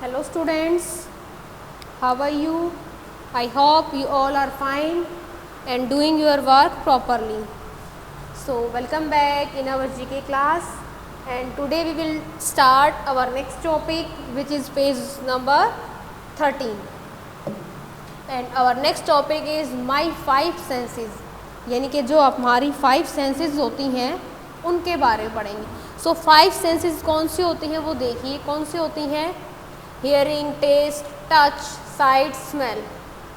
Hello students, how are you? I hope you all are fine and doing your work properly. So welcome back in our GK class, and today we will start our next topic, which is page number 13, and our next topic is my 5 senses, यानी कि जो हमारी 5 senses होती हैं उनके बारे में पढ़ेंगे. So 5 senses कौन सी होती हैं वो देखिए. कौन सी होती हैं? Hearing, test, touch, sight, smell.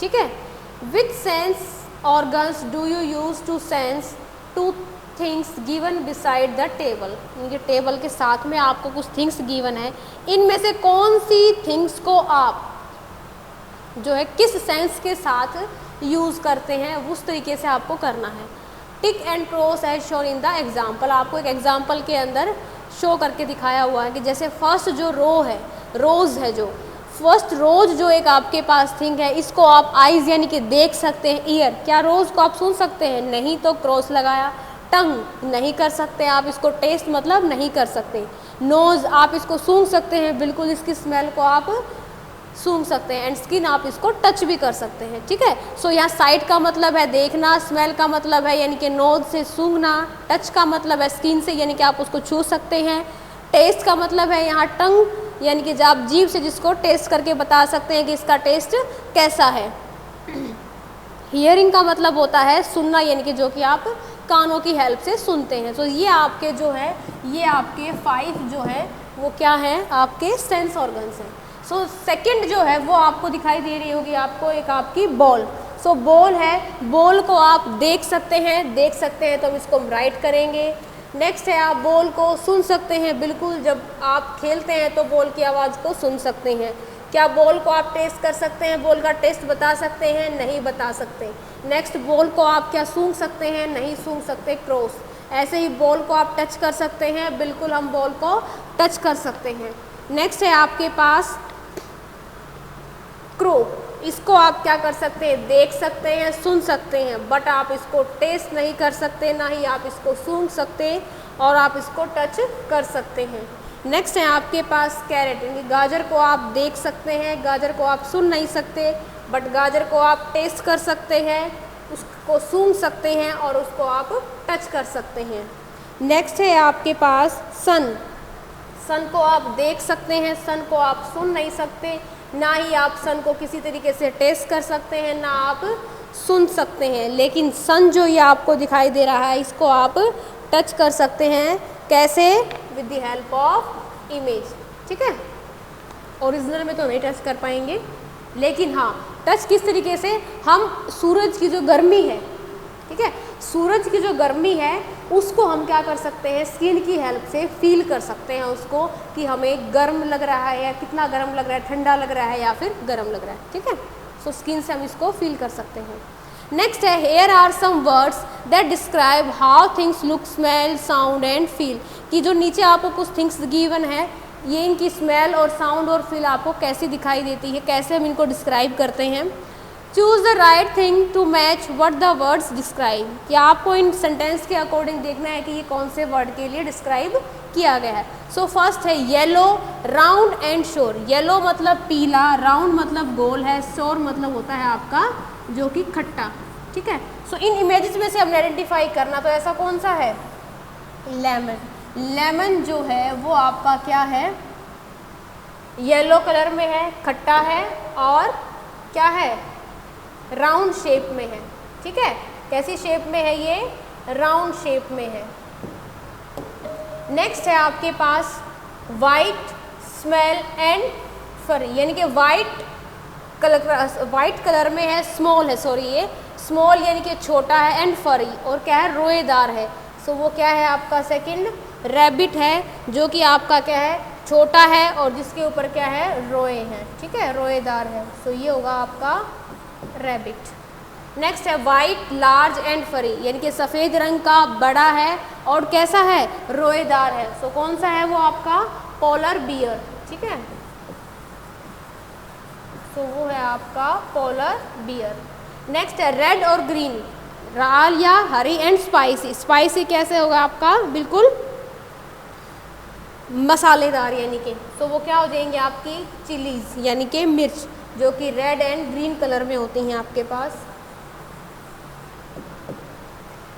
ठीक है. Which sense organs do you use to sense to things given beside the table. इनके टेबल के साथ में आपको कुछ थिंग्स गिवन है, इनमें से कौन सी थिंग्स को आप जो है किस सेंस के साथ यूज़ करते हैं उस तरीके से आपको करना है. Tick and cross as shown in the example. आपको एक एग्जाम्पल के अंदर शो करके दिखाया हुआ है कि जैसे फर्स्ट जो रो है, रोज़ है, जो फर्स्ट रोज जो एक आपके पास थिंग है, इसको आप आइज़ यानी कि देख सकते हैं. ईयर, क्या रोज़ को आप सुन सकते हैं? नहीं, तो क्रॉस लगाया. टंग नहीं कर सकते आप इसको. टेस्ट मतलब नहीं कर सकते. नोज़ आप इसको सूंघ सकते हैं, बिल्कुल इसकी स्मेल को आप सूंघ सकते हैं. एंड स्किन आप इसको टच भी कर सकते हैं. ठीक है. सो यहाँ साइट का मतलब है देखना, स्मेल का मतलब है यानी कि नोज से सूंघना, टच का मतलब है स्किन से यानी कि आप उसको छू सकते हैं. टेस्ट का मतलब है यहाँ टंग यानी कि जब आप जीभ से जिसको टेस्ट करके बता सकते हैं कि इसका टेस्ट कैसा है. हियरिंग का मतलब होता है सुनना, यानी कि जो कि आप कानों की हेल्प से सुनते हैं. तो ये आपके जो है, ये आपके 5 जो है वो क्या हैं? आपके सेंस ऑर्गन्स हैं. सो सेकंड जो है वो आपको दिखाई दे रही होगी आपको एक आपकी बॉल. सो बॉल है, बॉल को आप देख सकते हैं, देख सकते हैं तो हम इसको राइट करेंगे. नेक्स्ट है आप बॉल को सुन सकते हैं, बिल्कुल जब आप खेलते हैं तो बॉल की आवाज़ को सुन सकते हैं. क्या बॉल को आप टेस्ट कर सकते हैं? बॉल का टेस्ट बता सकते हैं? नहीं बता सकते. नेक्स्ट, बॉल को आप क्या सूंघ सकते हैं? नहीं सूंघ सकते. क्रॉस. ऐसे ही बॉल को आप टच कर सकते हैं, बिल्कुल हम बॉल को टच कर सकते हैं. नेक्स्ट है आपके पास क्रो. इसको आप क्या कर सकते हैं? देख सकते हैं, सुन सकते हैं, बट आप इसको टेस्ट नहीं कर सकते, ना ही आप इसको सूंघ सकते और आप इसको टच कर सकते हैं. नेक्स्ट है आपके पास कैरेट. यानी गाजर को आप देख सकते हैं, गाजर को आप सुन नहीं सकते, बट गाजर को आप टेस्ट कर सकते हैं, उसको सूंघ सकते हैं और उसको आप टच कर सकते हैं. नेक्स्ट है आपके पास सन. सन को आप देख सकते हैं, सन को आप सुन नहीं सकते, ना ही आप सन को किसी तरीके से टेस्ट कर सकते हैं, ना आप सुन सकते हैं. लेकिन सन जो ये आपको दिखाई दे रहा है, इसको आप टच कर सकते हैं. कैसे? With the help of image. ठीक है. ओरिजिनल में तो नहीं टच कर पाएंगे, लेकिन हाँ टच किस तरीके से? हम सूरज की जो गर्मी है, ठीक है, सूरज की जो गर्मी है उसको हम क्या कर सकते हैं? स्किन की हेल्प से फील कर सकते हैं उसको कि हमें गर्म लग रहा है या कितना गर्म लग रहा है, ठंडा लग रहा है या फिर गर्म लग रहा है. ठीक है. सो स्किन से हम इसको फील कर सकते हैं. नेक्स्ट है here are some words that describe how things look, smell, sound and feel. कि जो नीचे आपको कुछ थिंग्स गिवन है, ये इनकी स्मेल और साउंड और फील आपको कैसी दिखाई देती है, कैसे हम इनको डिस्क्राइब करते हैं. Choose the right thing to match what the words describe. कि आपको इन सेंटेंस के अकॉर्डिंग देखना है कि ये कौन से वर्ड के लिए डिस्क्राइब किया गया है. सो फर्स्ट है yellow, round and sure. Yellow मतलब पीला, राउंड मतलब गोल है, श्योर मतलब होता है आपका जो कि खट्टा. ठीक है. सो इन इमेजेस में से हमने आइडेंटिफाई करना, तो ऐसा कौन सा है? लेमन. लेमन जो है वो आपका क्या है? येलो कलर में है, खट्टा है और क्या है? राउंड शेप में है. ठीक है. कैसी शेप में है? ये राउंड शेप में है. नेक्स्ट है आपके पास वाइट, स्मेल एंड फरी. यानी कि वाइट कलर में है, स्मॉल है, सॉरी ये स्मॉल यानी कि छोटा है, एंड फरी और क्या है? रोएदार है. सो वो क्या है आपका? सेकंड रैबिट है, जो कि आपका क्या है? छोटा है और जिसके ऊपर क्या है? रोए हैं. ठीक है, रोएदार है. सो ये होगा आपका रैबिट. नेक्स्ट है वाइट, लार्ज एंड फरी. यानी कि सफ़ेद रंग का, बड़ा है और कैसा है? रोएदार है. सो कौन सा है वो आपका? Polar bear. ठीक है. सो वो है आपका पोलर बियर. नेक्स्ट है रेड और ग्रीन. लाल या हरी एंड स्पाइसी. स्पाइसी कैसे होगा आपका? बिल्कुल मसालेदार यानी कि, तो वो क्या हो जाएंगे आपकी चिलीज यानी कि मिर्च, जो कि रेड एंड ग्रीन कलर में होती हैं आपके पास।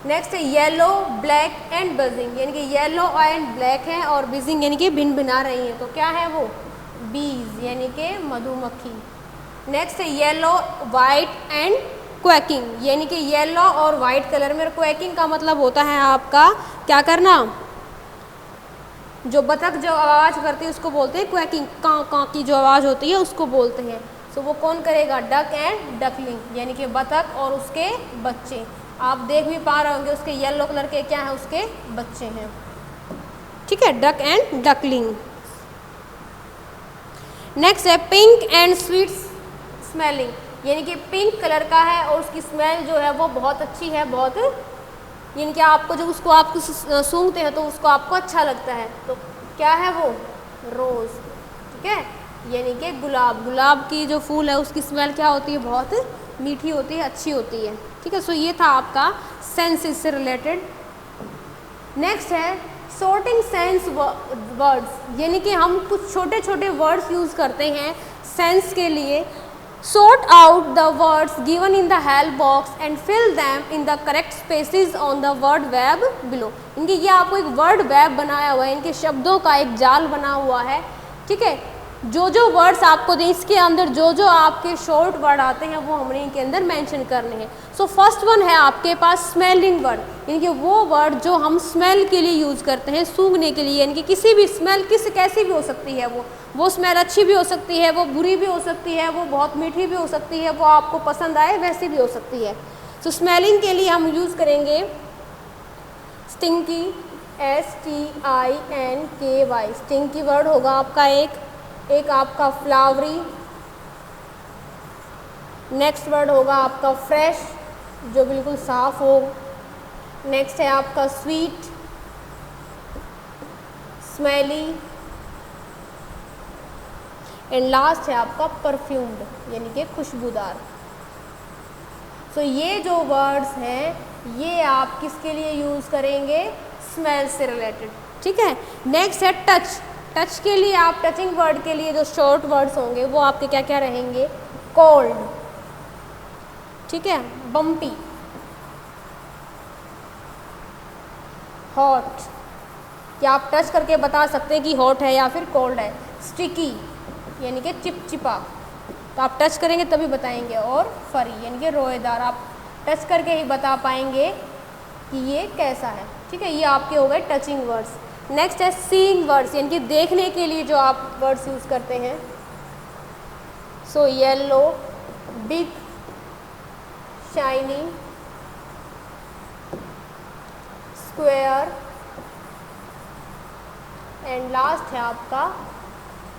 नेक्स्ट है येलो, ब्लैक एंड बजिंग, यानी कि येलो एंड ब्लैक है और बिजिंग यानी कि भिन भिना रही हैं, तो क्या है वो बीज यानी कि मधुमक्खी। नेक्स्ट है येलो, वाइट एंड क्वैकिंग, यानी कि येलो और वाइट कलर में, क्वैकिंग का मतलब होता है आपका क्या करना, जो बतख जो आवाज़ करती है उसको बोलते हैं क्वैकिंग, कां कां की जो आवाज़ होती है उसको बोलते हैं। तो वो कौन करेगा, डक एंड डकलिंग, यानी कि बतख और उसके बच्चे। आप देख भी पा रहे होंगे उसके येलो कलर के क्या है, उसके बच्चे हैं, ठीक है, डक एंड डकलिंग। नेक्स्ट है पिंक एंड स्वीट स्मेलिंग, यानी कि पिंक कलर का है और उसकी स्मेल जो है वो बहुत अच्छी है, बहुत, यानी कि आपको जब उसको आप सूंघते हैं तो उसको आपको अच्छा लगता है, तो क्या है वो रोज़, ठीक है, यानी कि गुलाब। गुलाब की जो फूल है उसकी स्मेल क्या होती है, बहुत मीठी होती है, अच्छी होती है, ठीक है। सो ये था आपका सेंसेस से रिलेटेड। नेक्स्ट है सॉर्टिंग सेंस वर्ड्स, यानी कि हम कुछ छोटे छोटे वर्ड्स यूज़ करते हैं सेंस के लिए। Sort out the words given in the help box and fill them in the correct spaces on the word web below। इनके ये आपको एक वर्ड वेब बनाया हुआ है, इनके शब्दों का एक जाल बना हुआ है, ठीक है। जो जो वर्ड्स आपको दें इसके अंदर जो जो आपके शॉर्ट वर्ड आते हैं वो हमने इनके अंदर मेंशन करने हैं। सो फर्स्ट वन है आपके पास स्मेलिंग वर्ड, यानी कि वो वर्ड जो हम स्मेल के लिए यूज़ करते हैं, सूंघने के लिए, यानी कि किसी भी स्मेल कैसी भी हो सकती है, वो स्मेल अच्छी भी हो सकती है, वो बुरी भी हो सकती है, वो बहुत मीठी भी हो सकती है, वो आपको पसंद आए वैसी भी हो सकती है। तो स्मेलिंग के लिए हम यूज़ करेंगे स्टिंकी, STINKY, स्टिंकी वर्ड होगा आपका एक आपका फ्लावरी, नेक्स्ट वर्ड होगा आपका फ्रेश, जो बिल्कुल साफ हो, नेक्स्ट है आपका स्वीट, स्मेली, एंड लास्ट है आपका परफ्यूम्ड, यानी कि खुशबूदार। तो ये जो वर्ड्स हैं ये आप किसके लिए यूज़ करेंगे, स्मेल से रिलेटेड, ठीक है। नेक्स्ट है टच। टच के लिए आप टचिंग वर्ड के लिए जो शॉर्ट वर्ड्स होंगे वो आपके क्या क्या रहेंगे, कोल्ड, ठीक है, बम्पी, हॉट, क्या आप टच करके बता सकते हैं कि हॉट है या फिर कोल्ड है। स्टिकी यानी कि चिपचिपा, तो आप टच करेंगे तभी बताएंगे, और फरी यानी कि रोएदार, आप टच करके ही बता पाएंगे कि ये कैसा है, ठीक है। ये आपके हो गए टचिंग वर्ड्स। नेक्स्ट है सीइंग वर्ड्स, यानी कि देखने के लिए जो आप वर्ड्स यूज़ करते हैं। So yellow, big, shiny, square, and last है आपका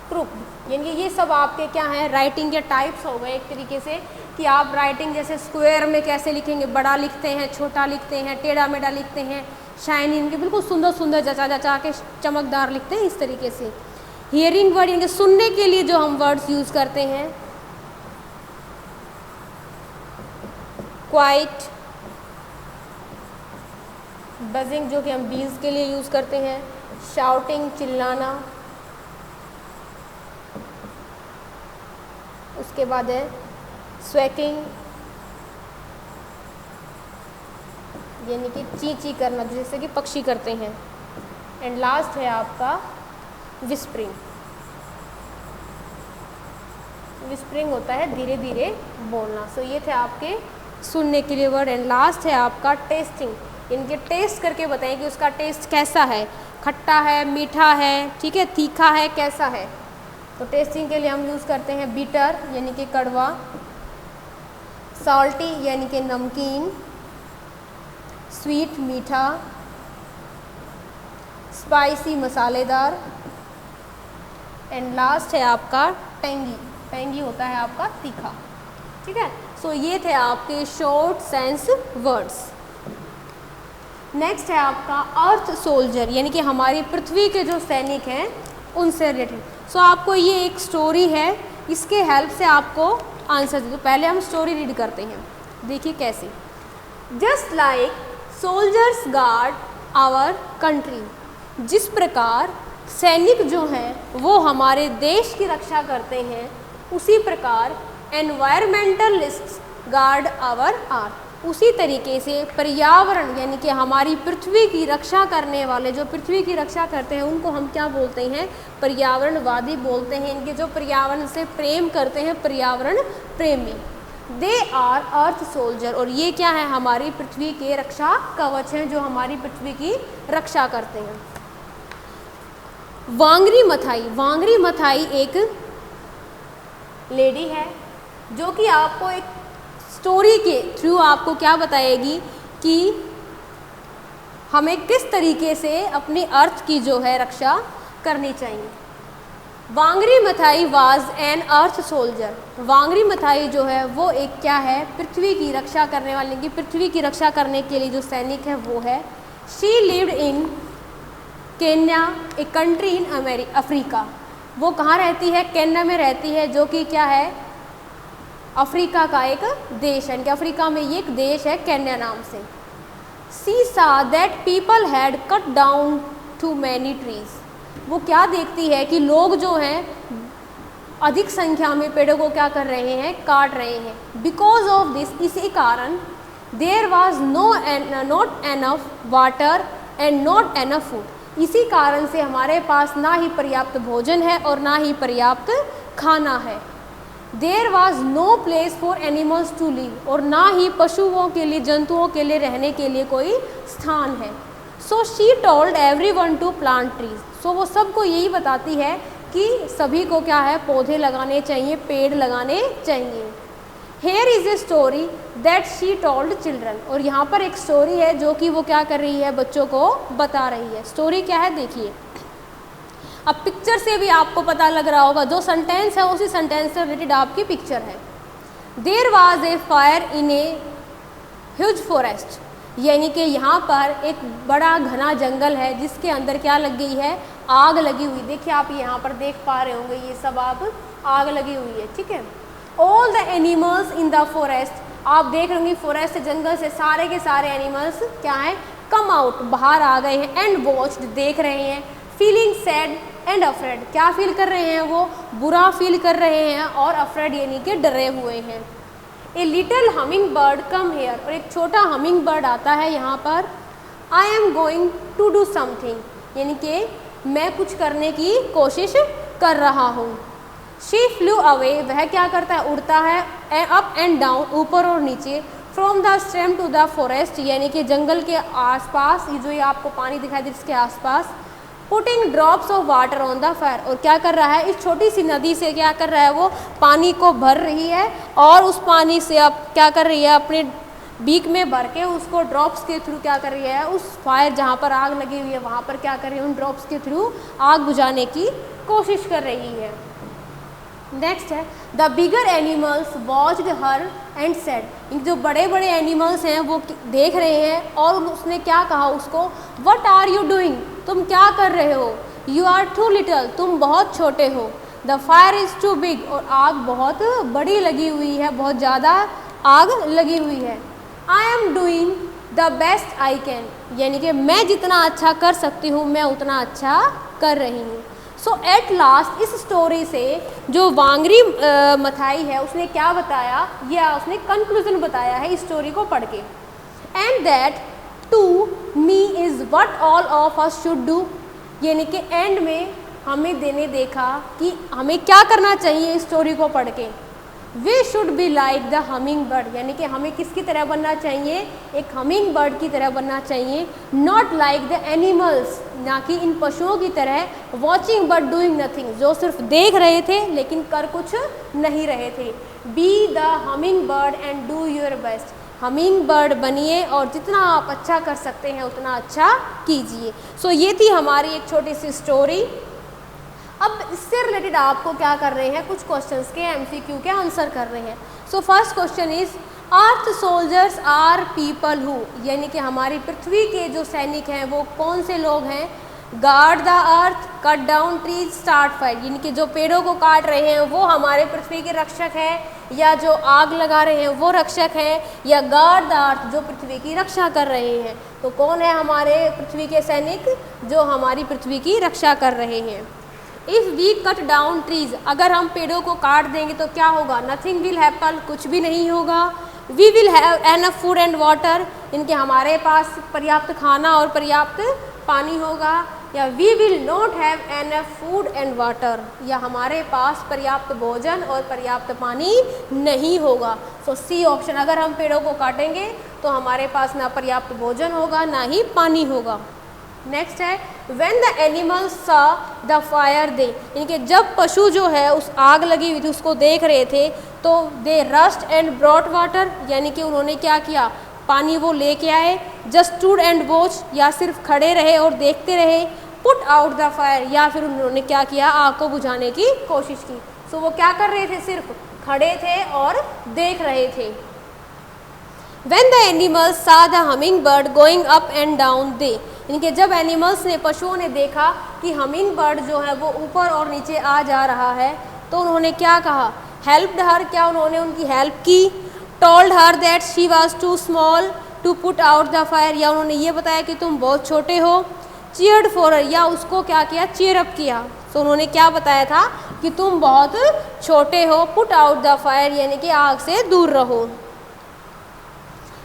क्रुक, यानी कि ये सब आपके क्या हैं, राइटिंग के टाइप्स हो गए एक तरीके से, कि आप राइटिंग जैसे स्क्वायर में कैसे लिखेंगे, बड़ा लिखते हैं, छोटा लिखते हैं, टेढ़ा मेढ़ा लिखते हैं, शाइनी इनके बिल्कुल सुंदर सुंदर जचा जचा के चमकदार लिखते हैं, इस तरीके से। हियरिंग वर्ड यानी सुनने के लिए जो हम वर्ड्स यूज़ करते हैं, क्वाइट, बजिंग जो कि हम बीज के लिए यूज़ करते हैं, शाउटिंग चिल्लाना, उसके बाद है स्वेकिंग यानी कि ची ची करना जैसे कि पक्षी करते हैं, एंड लास्ट है आपका विस्परिंग। विस्परिंग होता है धीरे धीरे बोलना। सो ये थे आपके सुनने के लिए वर्ड, एंड लास्ट है आपका टेस्टिंग, इनके टेस्ट करके बताएं कि उसका टेस्ट कैसा है, खट्टा है, मीठा है, ठीक है, तीखा है, कैसा है। तो टेस्टिंग के लिए हम यूज़ करते हैं बिटर यानी कि कड़वा, सॉल्टी यानी कि नमकीन, स्वीट मीठा, स्पाइसी मसालेदार, एंड लास्ट है आपका टेंगी। टेंगी होता है आपका तीखा, ठीक है। सो ये थे आपके शॉर्ट सेंस वर्ड्स। नेक्स्ट है आपका अर्थ सोल्जर यानी कि हमारी पृथ्वी के जो सैनिक हैं उनसे रिलेटेड। सो आपको ये एक स्टोरी है, इसके हेल्प से आपको आंसर दे। तो पहले हम स्टोरी रीड करते हैं, देखिए कैसे। Just like soldiers guard our country, जिस प्रकार सैनिक जो हैं वो हमारे देश की रक्षा करते हैं, उसी प्रकार एनवायरमेंटलिस्ट्स गार्ड आवर अर्थ। उसी तरीके से पर्यावरण यानी कि हमारी पृथ्वी की रक्षा करने वाले, जो पृथ्वी की रक्षा करते हैं उनको हम क्या बोलते हैं? पर्यावरणवादी बोलते हैं। इनके जो पर्यावरण से प्रेम करते हैं, पर्यावरण प्रेमी। दे आर अर्थ सोल्जर, और ये क्या है? हमारी पृथ्वी के रक्षा कवच हैं जो हमारी पृथ्वी की रक्षा करते हैं। वांगरी मथाई, वांगरी मथाई एक लेडी है जो कि आपको एक स्टोरी के थ्रू आपको क्या बताएगी कि हमें किस तरीके से अपनी अर्थ की जो है रक्षा करनी चाहिए। Wangari Maathai was an earth soldier. Wangari Maathai जो है वो एक क्या है? पृथ्वी की रक्षा करने वाले की पृथ्वी की रक्षा करने के लिए जो सैनिक है वो है। She lived in Kenya, a country in Africa. वो कहाँ रहती है? केन्या में रहती है, जो कि क्या है? अफ्रीका का एक देश है। अफ्रीका में ये एक देश है केन्या नाम से। She saw that people had cut down too many trees. वो क्या देखती है कि लोग जो हैं अधिक संख्या में पेड़ों को क्या कर रहे हैं? काट रहे हैं। बिकॉज ऑफ दिस, इसी कारण, there was not enough water and not enough food. इसी कारण से हमारे पास ना ही पर्याप्त भोजन है और ना ही पर्याप्त खाना है। There was no place for animals to live, और ना ही पशुओं के लिए, जंतुओं के लिए रहने के लिए कोई स्थान है। So she told everyone to plant trees. So वो सबको यही बताती है कि सभी को क्या है? पौधे लगाने चाहिए, पेड़ लगाने चाहिए। Here is a story that she told children. और यहाँ पर एक स्टोरी है जो कि वो क्या कर रही है? बच्चों को बता रही है। स्टोरी क्या है देखिए। अब पिक्चर से भी आपको पता लग रहा होगा, जो सेंटेंस है उसी सेंटेंस से रिलेटेड आपकी पिक्चर है। There was a fire in a huge forest, यानी कि यहाँ पर एक बड़ा घना जंगल है जिसके अंदर क्या लग गई है? आग लगी हुई। देखिए आप यहाँ पर देख पा रहे होंगे, ये सब आप आग लगी हुई है, ठीक है। All the animals in the forest, आप देख रहे होंगे फॉरेस्ट जंगल से सारे के सारे एनिमल्स क्या हैं? कम आउट, बाहर आ गए हैं। एंड वॉच्ड, देख रहे हैं। फीलिंग सैड एंड अफ्रेड, क्या फील कर रहे हैं? वो बुरा फील कर रहे हैं। और अफ्रेड यानी कि डरे हुए हैं। A little humming bird come here, और एक छोटा हमिंग बर्ड आता है यहाँ पर। I am going to do something, यानी कि मैं कुछ करने की कोशिश कर रहा हूँ। शी फ्लू अवे, वह क्या करता है? उड़ता है अप एंड डाउन, ऊपर और नीचे। From the stem to the forest, यानी कि जंगल के आसपास, ये जो ये आपको पानी दिखाई दे इसके आसपास। Putting drops of water on the fire, और क्या कर रहा है? इस छोटी सी नदी से क्या कर रहा है? वो पानी को भर रही है और उस पानी से अब क्या कर रही है? अपने बीक में भर के उसको ड्रॉप्स के थ्रू क्या कर रही है? उस फायर जहाँ पर आग लगी हुई है वहाँ पर क्या कर रही है? उन ड्रॉप्स के थ्रू आग बुझाने की कोशिश कर रही है। नेक्स्ट है the bigger animals watched her and said. जो बड़े बड़े एनिमल्स हैं वो देख रहे हैं और उसने क्या कहा उसको? व्हाट आर यू डूइंग, तुम क्या कर रहे हो? यू आर टू लिटल, तुम बहुत छोटे हो। The fire is too big, और आग बहुत बड़ी लगी हुई है, बहुत ज़्यादा आग लगी हुई है। I am doing the best I can, यानी कि मैं जितना अच्छा कर सकती हूँ मैं उतना अच्छा कर रही हूँ। सो एट लास्ट, इस स्टोरी से जो वांगरी मथाई है उसने क्या बताया? या उसने कंक्लूजन बताया है इस स्टोरी को पढ़ के। And that to me is what all of us should do, यानी कि एंड में हमें देखा कि हमें क्या करना चाहिए इस स्टोरी को पढ़ के। We should be like the humming bird, यानी कि हमें किसकी तरह बनना चाहिए? एक हमिंग बर्ड की तरह बनना चाहिए। नॉट लाइक द एनिमल्स, ना कि इन पशुओं की तरह। वॉचिंग बट डूइंग नथिंग, जो सिर्फ देख रहे थे लेकिन कर कुछ नहीं रहे थे। Be the humming bird and do your best, humming bird बनिए और जितना आप अच्छा कर सकते हैं उतना अच्छा कीजिए। सो ये थी हमारी एक छोटी सी स्टोरी। अब इससे रिलेटेड आपको क्या कर रहे हैं? कुछ क्वेश्चंस के MCQ के आंसर कर रहे हैं। So first question is earth soldiers are people who, यानी कि हमारी पृथ्वी के जो सैनिक हैं वो कौन से लोग हैं? Guard the earth, cut down trees, start fire, यानी कि जो पेड़ों को काट रहे हैं वो हमारे पृथ्वी के रक्षक है, या जो आग लगा रहे हैं वो रक्षक है, या गार्ड द अर्थ जो पृथ्वी की रक्षा कर रहे हैं। तो कौन है हमारे पृथ्वी के सैनिक, जो हमारी पृथ्वी की रक्षा कर रहे हैं। If we cut down trees, अगर हम पेड़ों को काट देंगे तो क्या होगा, नथिंग विल हैपन, कुछ भी नहीं होगा। We will have enough food and water, इनके हमारे पास पर्याप्त खाना और पर्याप्त पानी होगा। या we will not have enough food and water, या हमारे पास पर्याप्त भोजन और पर्याप्त पानी नहीं होगा। सो सी ऑप्शन, अगर हम पेड़ों को काटेंगे तो हमारे पास ना पर्याप्त भोजन होगा ना ही पानी होगा। नेक्स्ट है व्हेन द एनिमल्स सा द फायर दे, इनके जब पशु जो है उस आग लगी हुई थी उसको देख रहे थे तो दे रस्ट एंड ब्रॉट वाटर, यानी कि उन्होंने क्या किया, पानी वो लेके आए। जस्ट स्टूड एंड वॉच, या सिर्फ खड़े रहे और देखते रहे। पुट आउट द फायर, या फिर उन्होंने क्या किया, आग को बुझाने की कोशिश की। सो वो क्या कर रहे थे, सिर्फ खड़े थे और देख रहे थे। When the animals saw the hummingbird going up and down, they, इनके जब एनिमल्स ने, पशुओं ने देखा कि हमिंग बर्ड जो है वो ऊपर और नीचे आ जा रहा है, तो उन्होंने क्या कहा, हेल्प्ड हर, क्या उन्होंने उनकी हेल्प की। Told her that she was too small to put out the fire, या उन्होंने ये बताया कि तुम बहुत छोटे हो। चीयर्ड फॉर हर, या उसको क्या किया, चीयर अप किया। तो उन्होंने क्या बताया था कि तुम बहुत छोटे हो। पुट आउट द फायर, यानी कि आग से दूर रहो।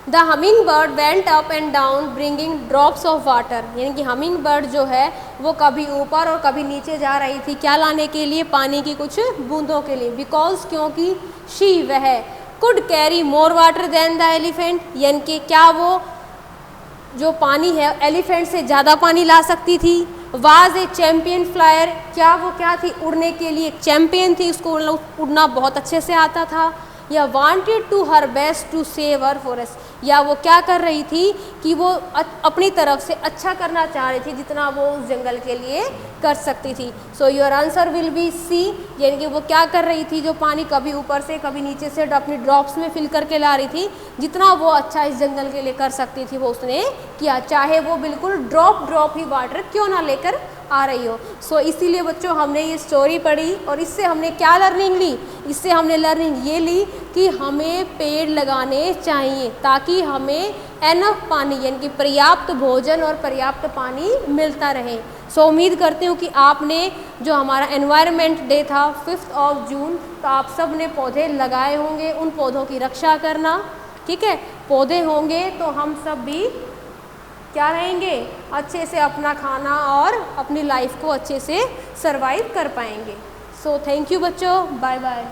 The humming bird went up and down bringing drops of water, यानी कि हमिंग बर्ड जो है वो कभी ऊपर और कभी नीचे जा रही थी, क्या लाने के लिए, पानी की कुछ बूंदों के लिए। बिकॉज, क्योंकि शी, वह could carry more water than the elephant, यानी कि क्या वो जो पानी है एलिफेंट से ज़्यादा पानी ला सकती थी। वाज ए चैम्पियन फ्लायर, क्या वो क्या थी, उड़ने के लिए एक चैम्पियन थी, उसको उड़ना बहुत अच्छे से आता था। या wanted to her best to save her forest, या वो क्या कर रही थी कि वो अपनी तरफ से अच्छा करना चाह रही थी जितना वो उस जंगल के लिए कर सकती थी। So your answer will be C, यानी कि वो क्या कर रही थी, जो पानी कभी ऊपर से कभी नीचे से अपनी ड्रॉप्स में फिल करके ला रही थी, जितना वो अच्छा इस जंगल के लिए कर सकती थी वो उसने किया, चाहे वो बिल्कुल ड्रॉप ही वाटर क्यों ना लेकर आ रही हो। सो इसीलिए बच्चों हमने ये स्टोरी पढ़ी और इससे हमने क्या लर्निंग ली, इससे हमने लर्निंग ये ली कि हमें पेड़ लगाने चाहिए ताकि हमें एनफ पानी, यानी कि पर्याप्त भोजन और पर्याप्त पानी मिलता रहे। सो उम्मीद करती हूँ कि आपने जो हमारा एनवायरनमेंट डे था 5 जून, तो आप सब ने पौधे लगाए होंगे, उन पौधों की रक्षा करना, ठीक है। पौधे होंगे तो हम सब भी क्या रहेंगे, अच्छे से अपना खाना और अपनी लाइफ को अच्छे से सरवाइव कर पाएंगे। सो थैंक यू बच्चों, बाय बाय।